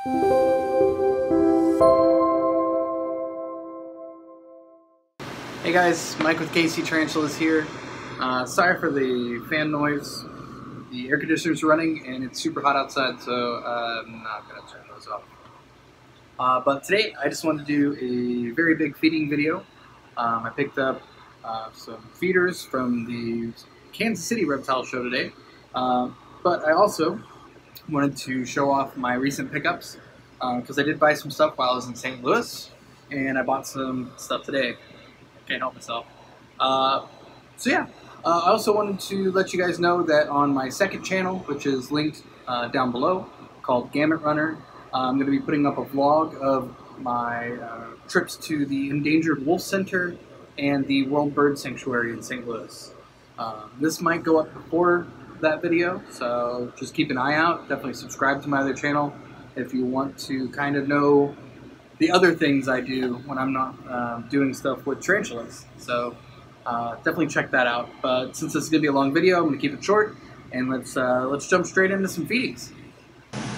Hey guys, Mike with KC Tarantulas here. Sorry for the fan noise. The air conditioner's running and it's super hot outside, so I'm not going to turn those off. But today I just wanted to do a very big feeding video. I picked up some feeders from the Kansas City Reptile Show today, but I also wanted to show off my recent pickups because I did buy some stuff while I was in St. Louis, and I bought some stuff today. Can't help myself. So yeah, I also wanted to let you guys know that on my second channel, which is linked down below, called Gamut Runner, I'm going to be putting up a vlog of my trips to the Endangered Wolf Center and the World Bird Sanctuary in St. Louis. This might go up before that video, so just keep an eye out. Definitely subscribe to my other channel if you want to kind of know the other things I do when I'm not doing stuff with tarantulas. So definitely check that out. But since this is gonna be a long video, I'm gonna keep it short, and let's jump straight into some feedings.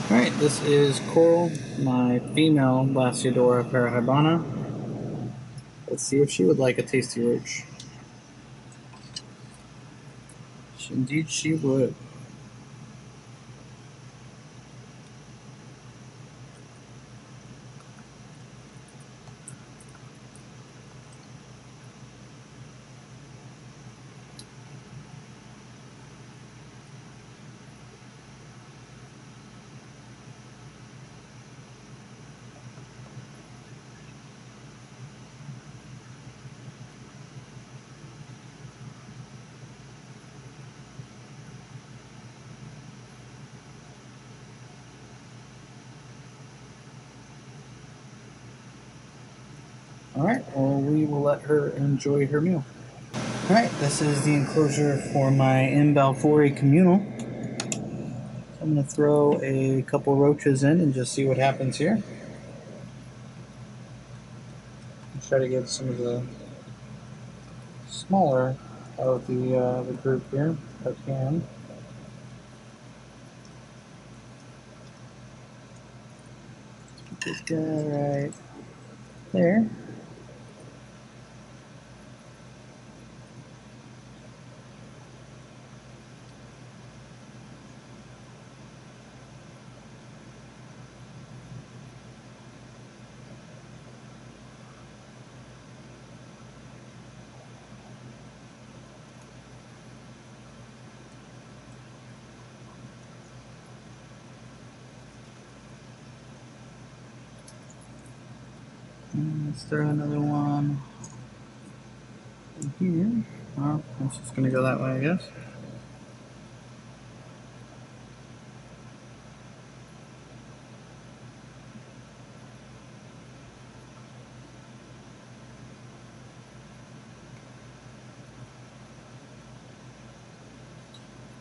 All right, this is Coral, my female Lasiodora parahybana. Let's see if she would like a tasty roach. Indeed, she would. Alright, well, we will let her enjoy her meal. Alright, this is the enclosure for my M. balfouri communal. I'm going to throw a couple roaches in and just see what happens here. Try to get some of the smaller of the group here if I can. Put this guy right there. And let's throw another one in here. Well, it's just going to go that way, I guess.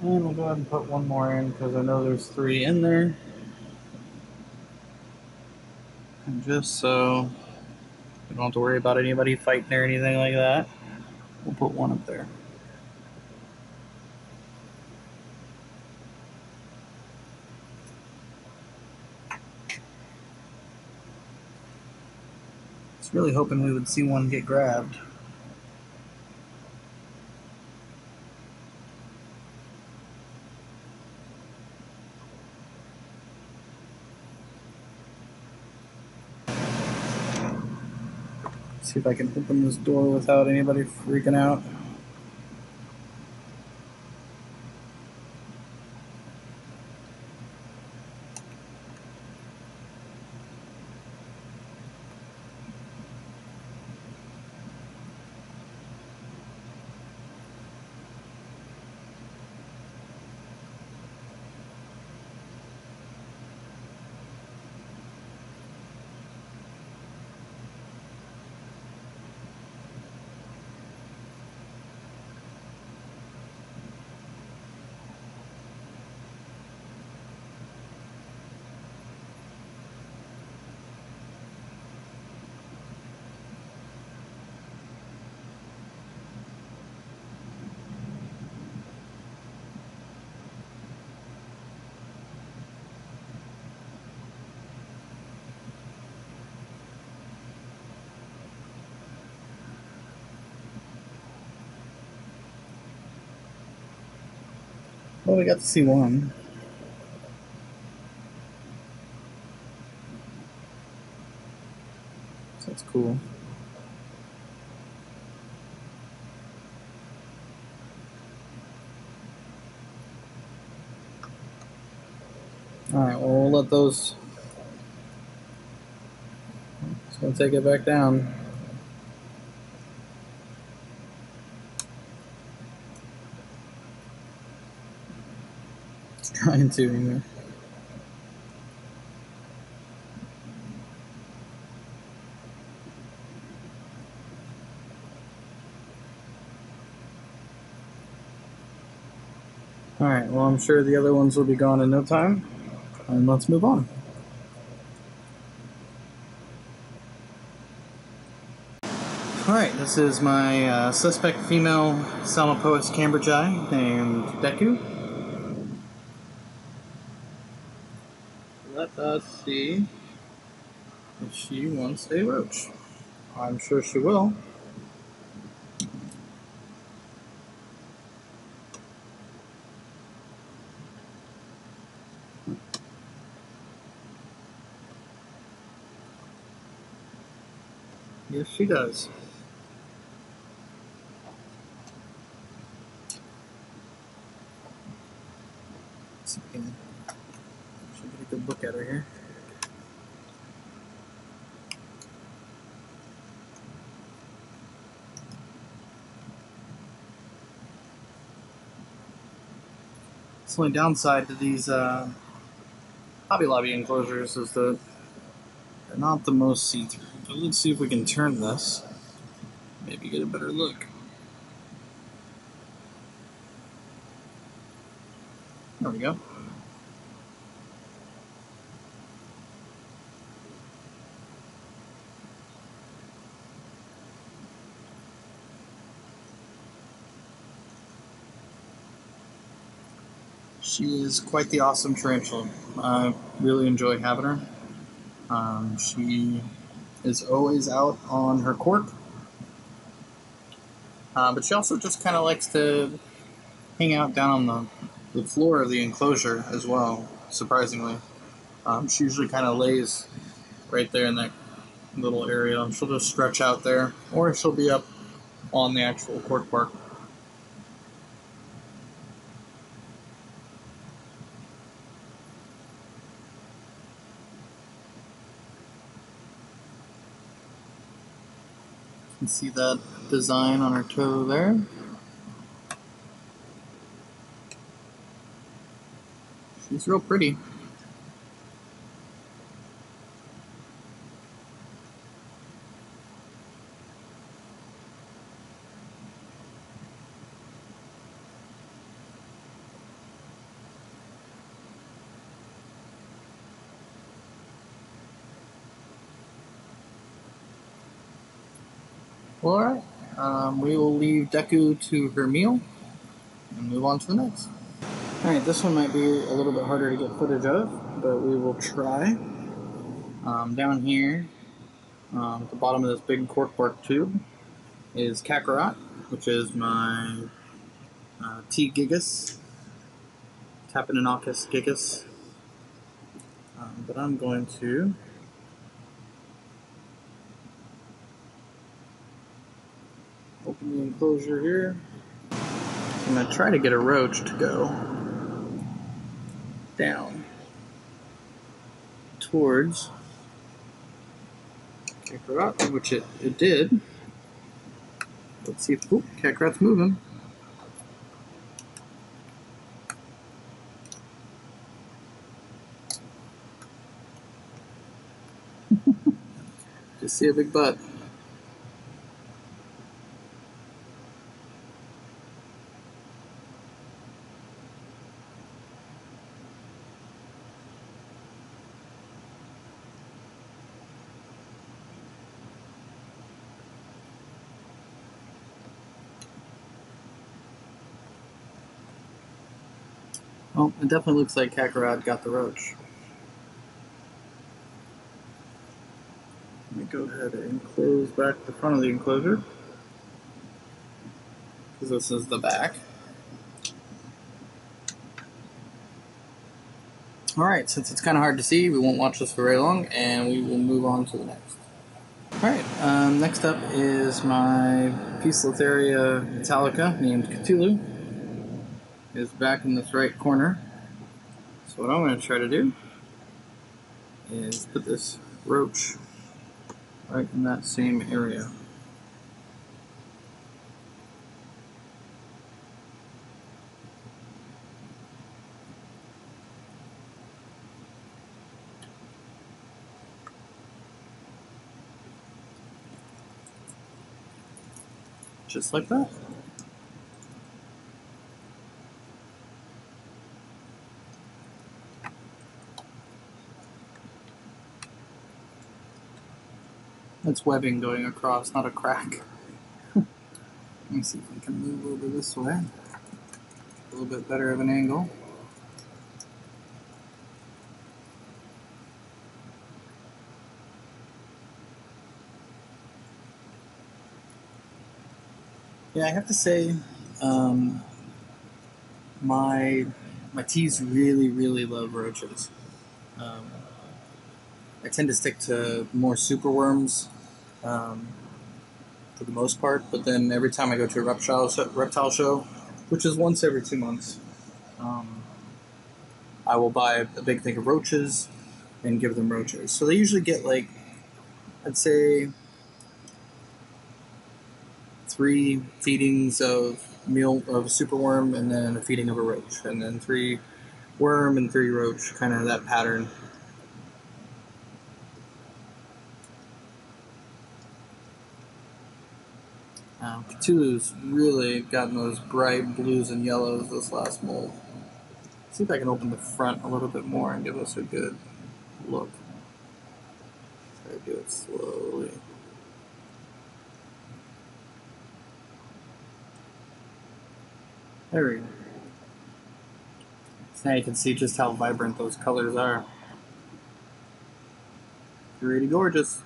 And we'll go ahead and put one more in because I know there's 3 in there. And just so we don't have to worry about anybody fighting or anything like that, we'll put one up there. I was really hoping we would see one get grabbed. See if I can open this door without anybody freaking out. Well, we got to see one. So that's cool. Alright, well, we'll let those. Just gonna take it back down. Trying to, anyway. Alright, well, I'm sure the other ones will be gone in no time. And let's move on. Alright, this is my suspect female Salmopoeus cambridgei named Deku. Let us see if she wants a roach. I'm sure she will. Yes, she does. Let's see if we can get a good look at her here. The only downside to these Hobby Lobby enclosures is that they're not the most see-through. But let's see if we can turn this. Maybe get a better look. There we go. She is quite the awesome tarantula. I really enjoy having her. She is always out on her cork. But she also just kind of likes to hang out down on the floor of the enclosure as well, surprisingly. She usually kind of lays right there in that little area. She'll just stretch out there, or she'll be up on the actual cork bark. You can see that design on her toe there. She's real pretty. Well, alright. We will leave Deku to her meal and move on to the next. Alright, this one might be a little bit harder to get footage of, but we will try. Down here, at the bottom of this big cork bark tube, is Kakarot, which is my T. gigas, Tapeninocus gigas. But I'm going to open the enclosure here. I'm going to try to get a roach to go down towards Kakarot, which it did. Let's see if Kakarot's moving. Just see a big butt. Well, it definitely looks like Kakarot got the roach. Let me go ahead and close back the front of the enclosure, because this is the back. Alright, since it's kind of hard to see, we won't watch this for very long, and we will move on to the next. Alright, next up is my Poecilotheria metallica named Cthulhu. Is back in this right corner. So what I'm going to try to do is put this roach right in that same area. Just like that. That's webbing going across, not a crack. Let me see if I can move over this way. A little bit better of an angle. Yeah, I have to say, my teas really love roaches. I tend to stick to more superworms for the most part, but then every time I go to a reptile show, which is once every 2 months, I will buy a big thing of roaches and give them roaches. So they usually get like, I'd say, 3 feedings of superworm, and then a feeding of a roach, and then 3 worm and 3 roach, kind of that pattern. Cthulhu's really gotten those bright blues and yellows this last mold. See if I can open the front a little bit more and give us a good look. Try to do it slowly. There we go. So now you can see just how vibrant those colors are. Pretty gorgeous.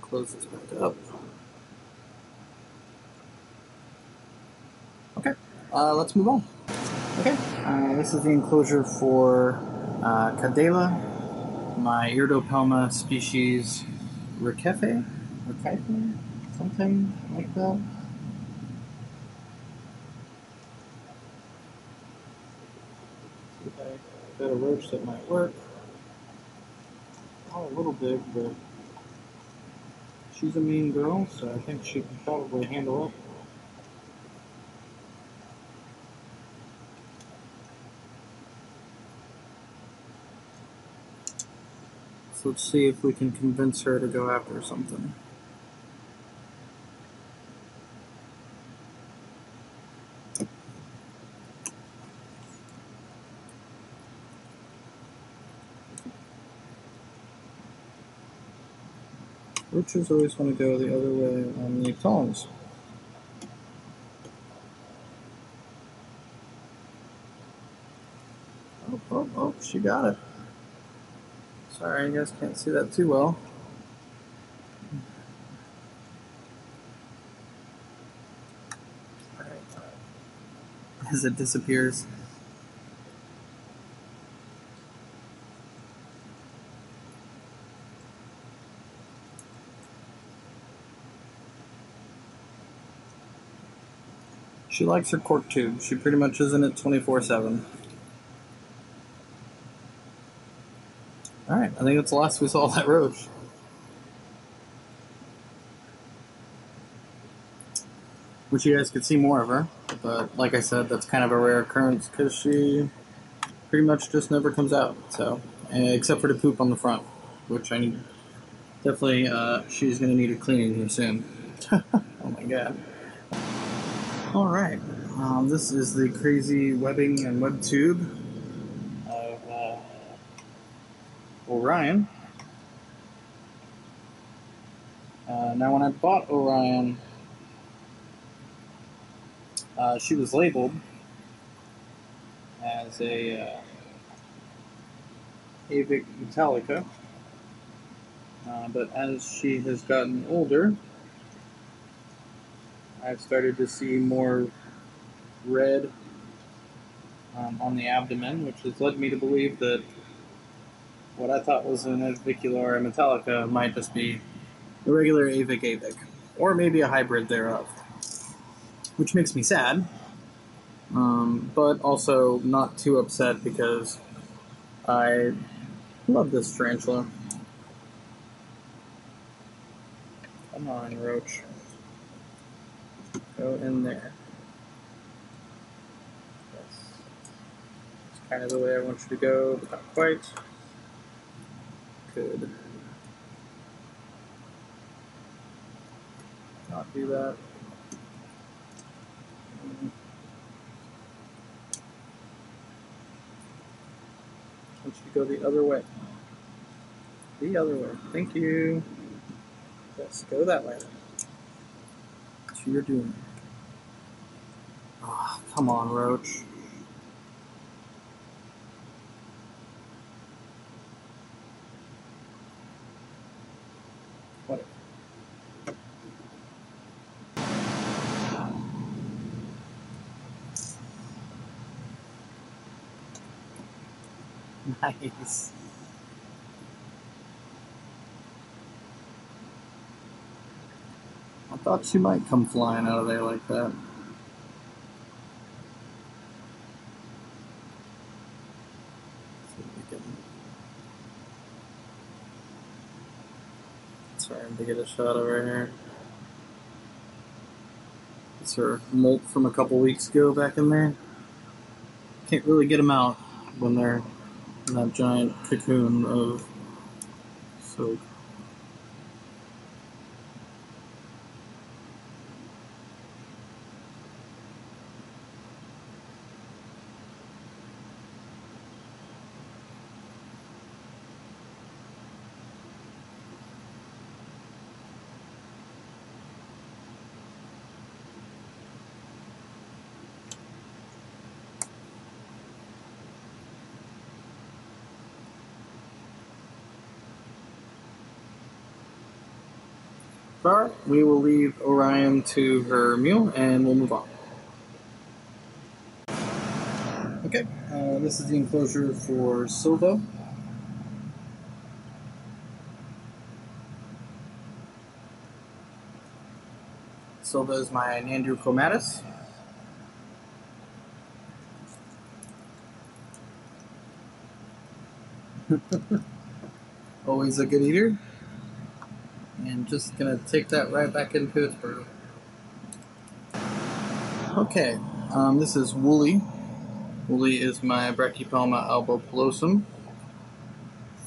Close this back up. Okay, let's move on. Okay, this is the enclosure for Cadela, my Iridopelma species Ricefe, something like that. See if I got a roach that might work. Oh, a little big, but she's a mean girl, so I think she can probably handle it. So let's see if we can convince her to go after something. Roaches always want to go the other way on the tongs. Oh, she got it. Sorry, you guys can't see that too well. Alright. As it disappears. She likes her cork tube. She pretty much is in it 24/7. Alright, I think that's the last we saw of that roach. Wish you guys could see more of her, but like I said, that's kind of a rare occurrence because she pretty much just never comes out. So, except for the poop on the front, which I need. Definitely, she's going to need a cleaning here soon. Oh my god. Alright, this is the crazy webbing and web tube of Orion. Now when I bought Orion, she was labeled as a Avic Metallica, but as she has gotten older, I've started to see more red on the abdomen, which has led me to believe that what I thought was an avicular metallica might just be a regular avic, or maybe a hybrid thereof, which makes me sad, but also not too upset because I love this tarantula. Come on, roach. Go in there. Yes. It's kind of the way I want you to go, but not quite. Could not do that. I want you to go the other way. The other way. Thank you. Yes, go that way. That's what you're doing. Oh, come on, roach. Whatever. Nice. I thought she might come flying out of there like that. See if we can... Trying to get a shot of her here. It's her molt from a couple weeks ago back in there. Can't really get them out when they're in that giant cocoon of silk. Alright, we will leave Orion to her meal and we'll move on. Okay, this is the enclosure for Silva. Silva is my Nandru chromatus. Always a good eater. And just gonna take that right back into its burrow. Okay, this is Woolly. Woolly is my Brachypelma albopilosum.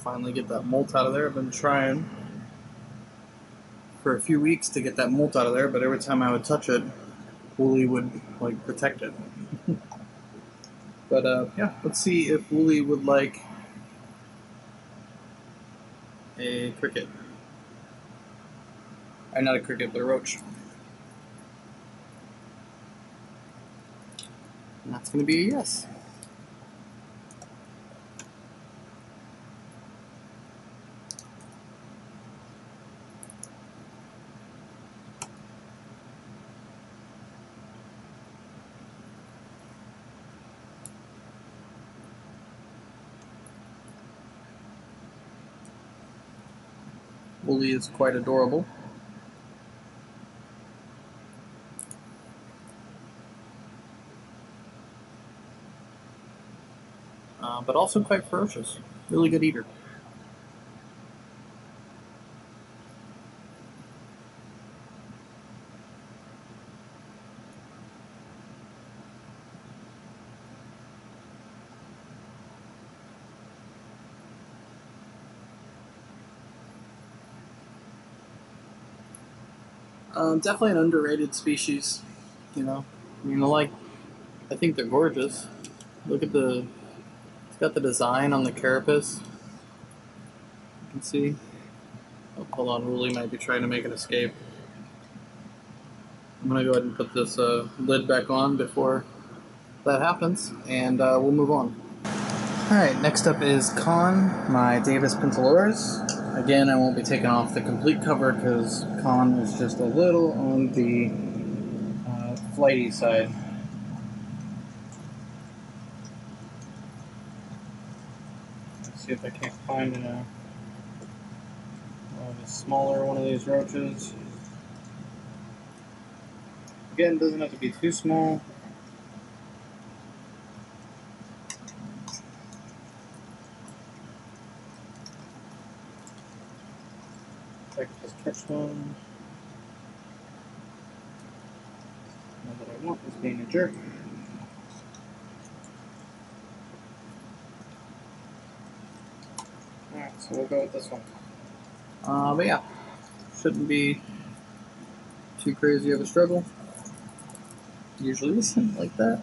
Finally get that molt out of there. I've been trying for a few weeks to get that molt out of there, but every time I would touch it, Woolly would like protect it. But yeah, let's see if Woolly would like a cricket. Not a cricket, but a roach. And that's going to be a yes. Woolly is quite adorable. But also quite ferocious. Really good eater. Definitely an underrated species, you know. I think they're gorgeous. Look at it's got the design on the carapace. You can see. Oh, hold on, Woolly might be trying to make an escape. I'm gonna go ahead and put this lid back on before that happens, and we'll move on. Alright, next up is Con, my Davis Pentalores. Again, I won't be taking off the complete cover because Con is just a little on the flighty side. see if I can't find a smaller one of these roaches. Again, it doesn't have to be too small. If I can just catch one. Not what I want is being a jerk. Alright, so we'll go with this one. But yeah, shouldn't be too crazy of a struggle. Usually isn't like that.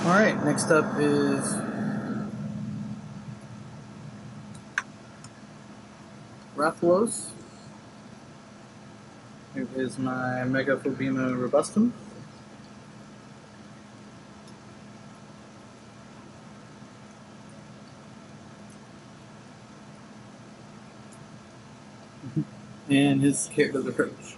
Alright, next up is Rathalos. It is my Megaphobema robustum. And his character's approach.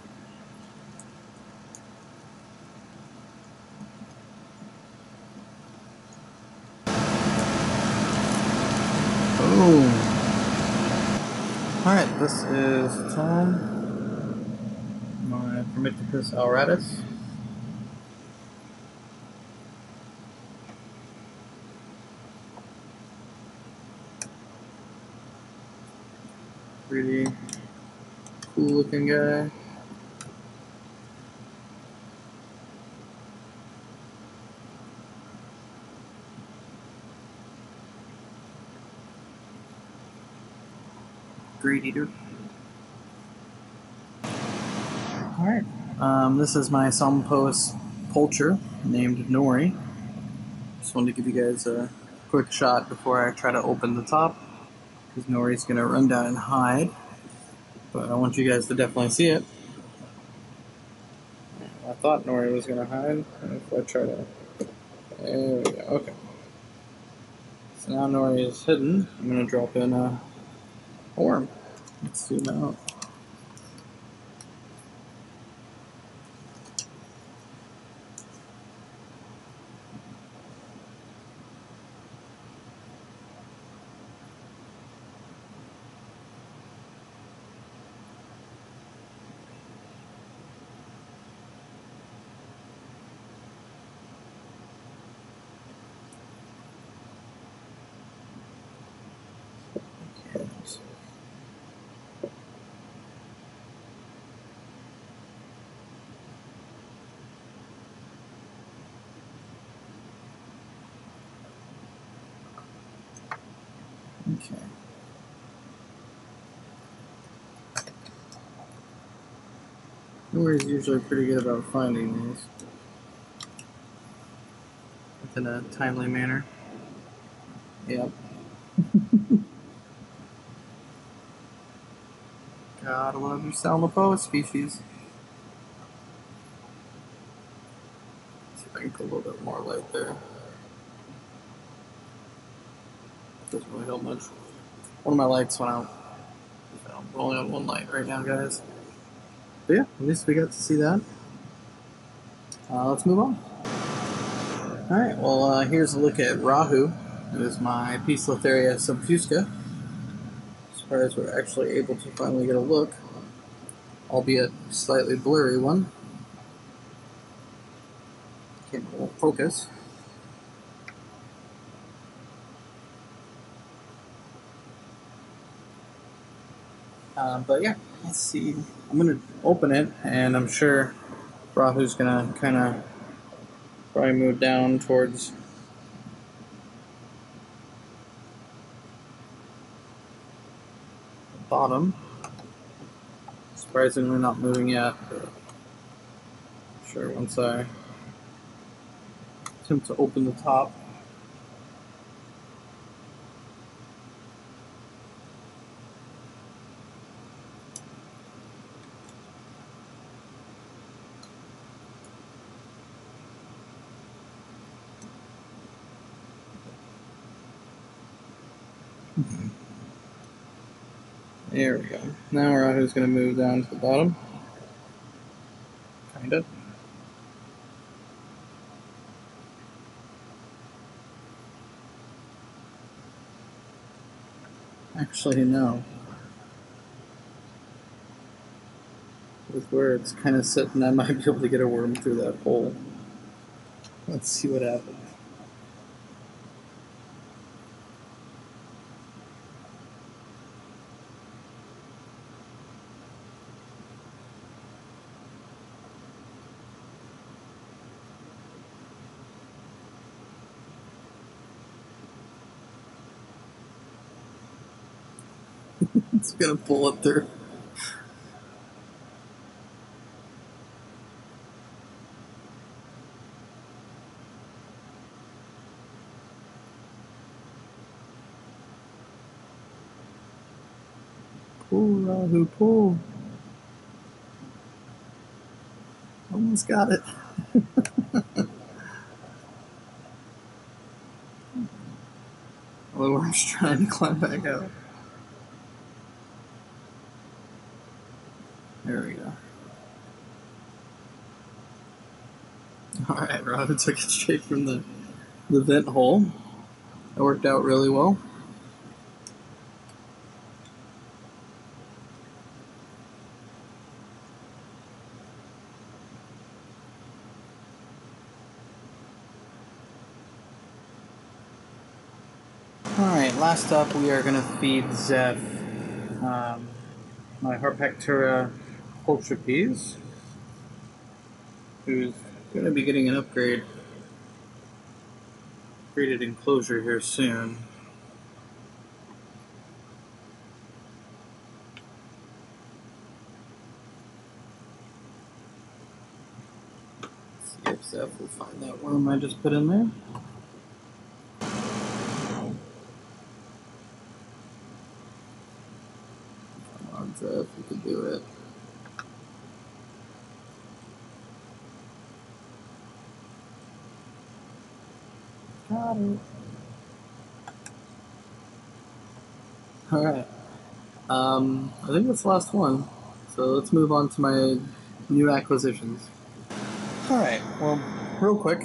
Boom! Alright, this is Tom, my Promicticus auratus. Pretty cool looking guy. Great eater. Alright, this is my Somnopus poultry named Nori. Just wanted to give you guys a quick shot before I try to open the top, because Nori's going to run down and hide. But I want you guys to definitely see it. I thought Nori was going to hide. If I try to... There we go, okay. So now Nori is hidden. I'm going to drop in a worm. Let's zoom out. Okay. Nori's usually pretty good about finding these within a timely manner. Yep. Gotta love your Salmopoa species. Let's see if I can put a little bit more light there. Doesn't really help much. One of my lights went out. I'm only on one light right now, guys. But yeah, at least we got to see that. Let's move on. Alright, well, here's a look at Rahu. It is my Poecilotheria subfusca. As far as we're actually able to finally get a look, albeit slightly blurry one. Won't focus. But yeah, let's see. I'm gonna open it, and I'm sure Rahu's gonna kind of probably move down towards the bottom. Surprisingly, not moving yet. But sure once I attempt to open the top. There we go. Now Rahu's going to move down to the bottom. Kind of. Actually, no. With where it's kind of sitting, I might be able to get a worm through that hole. Let's see what happens. It's gonna pull it through. Pull, Rahu, pull. Almost got it. The worm's trying to climb back out. There we go. Alright, Rahu took it straight from the vent hole. It worked out really well. Alright, last up we are going to feed Zeph my Harpactura culture peas, who's going to be getting an upgraded enclosure here soon. Let's see if Zeph will find that worm I just put in there. If we could do it. Got it. Alright. I think that's the last one. So let's move on to my new acquisitions. Alright, well, real quick,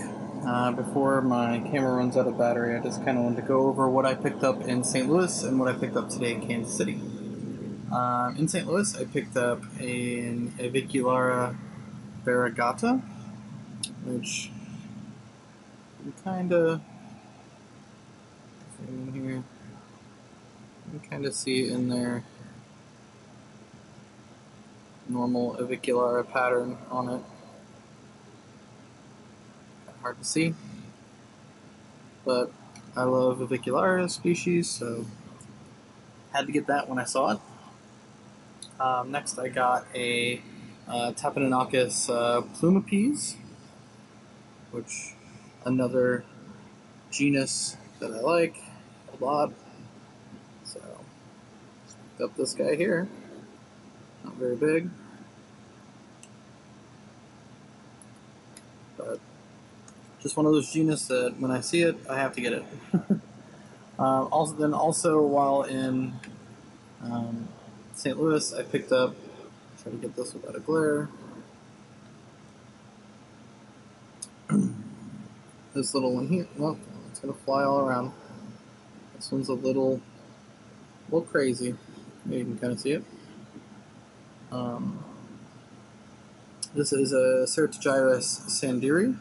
before my camera runs out of battery, I just kind of wanted to go over what I picked up in St. Louis and what I picked up today in Kansas City. In St. Louis, I picked up an Aviculara variegata, which you kind of here. You kind of see it in their normal Aviculara pattern on it. Hard to see, but I love Aviculara species, so had to get that when I saw it. Next, I got a Tapenonakis pluma peas, which another genus that I like a lot. So, picked up this guy here. Not very big, but just one of those genus that when I see it, I have to get it. Also, while in St. Louis, I picked up. Try to get this without a glare. This little one here. Well, it's gonna fly all around. This one's a little crazy. Maybe you can kind of see it. This is a Certigyrus sandiri,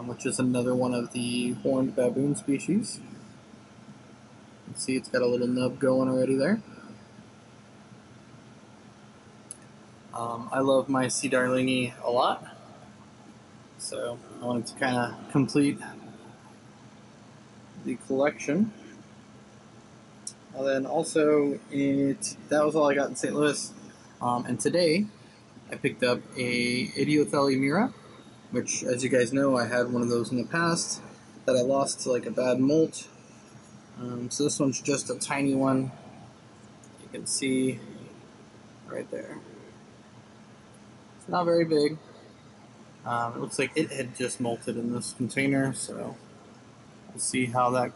which is another one of the horned baboon species. You can see it's got a little nub going already there. I love my sea darlingi a lot, so I wanted to kind of complete the collection. And then also, that was all I got in St. Louis. And today, I picked up a Idiothelli Mira, which, as you guys know, I had one of those in the past that I lost to like a bad molt. So this one's just a tiny one. You can see right there. It's not very big. It looks like it had just molted in this container, so we'll see how that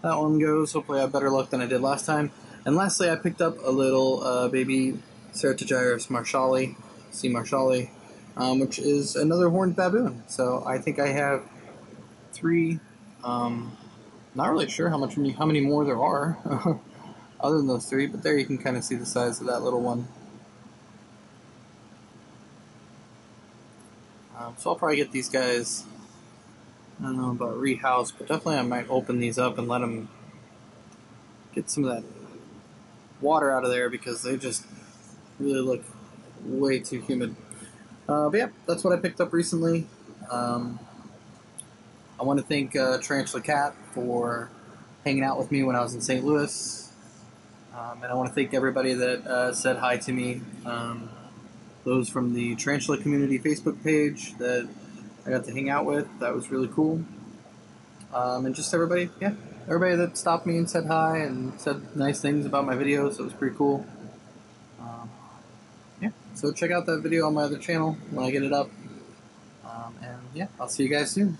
one goes. Hopefully I have better luck than I did last time. And lastly, I picked up a little baby Ceratogyrus marshalli, C. marshalli, which is another horned baboon. So I think I have 3. Not really sure how many more there are other than those 3, but there you can kind of see the size of that little one. So I'll probably get these guys, I don't know about rehouse, but definitely I might open these up and let them get some of that water out of there because they just really look way too humid. But yeah, that's what I picked up recently. I want to thank Tarantula Cat for hanging out with me when I was in St. Louis. And I want to thank everybody that said hi to me. Those from the Tarantula Community Facebook page that I got to hang out with. That was really cool. And just everybody that stopped me and said hi and said nice things about my videos. It was pretty cool. Yeah, so check out that video on my other channel when I get it up. And yeah, I'll see you guys soon.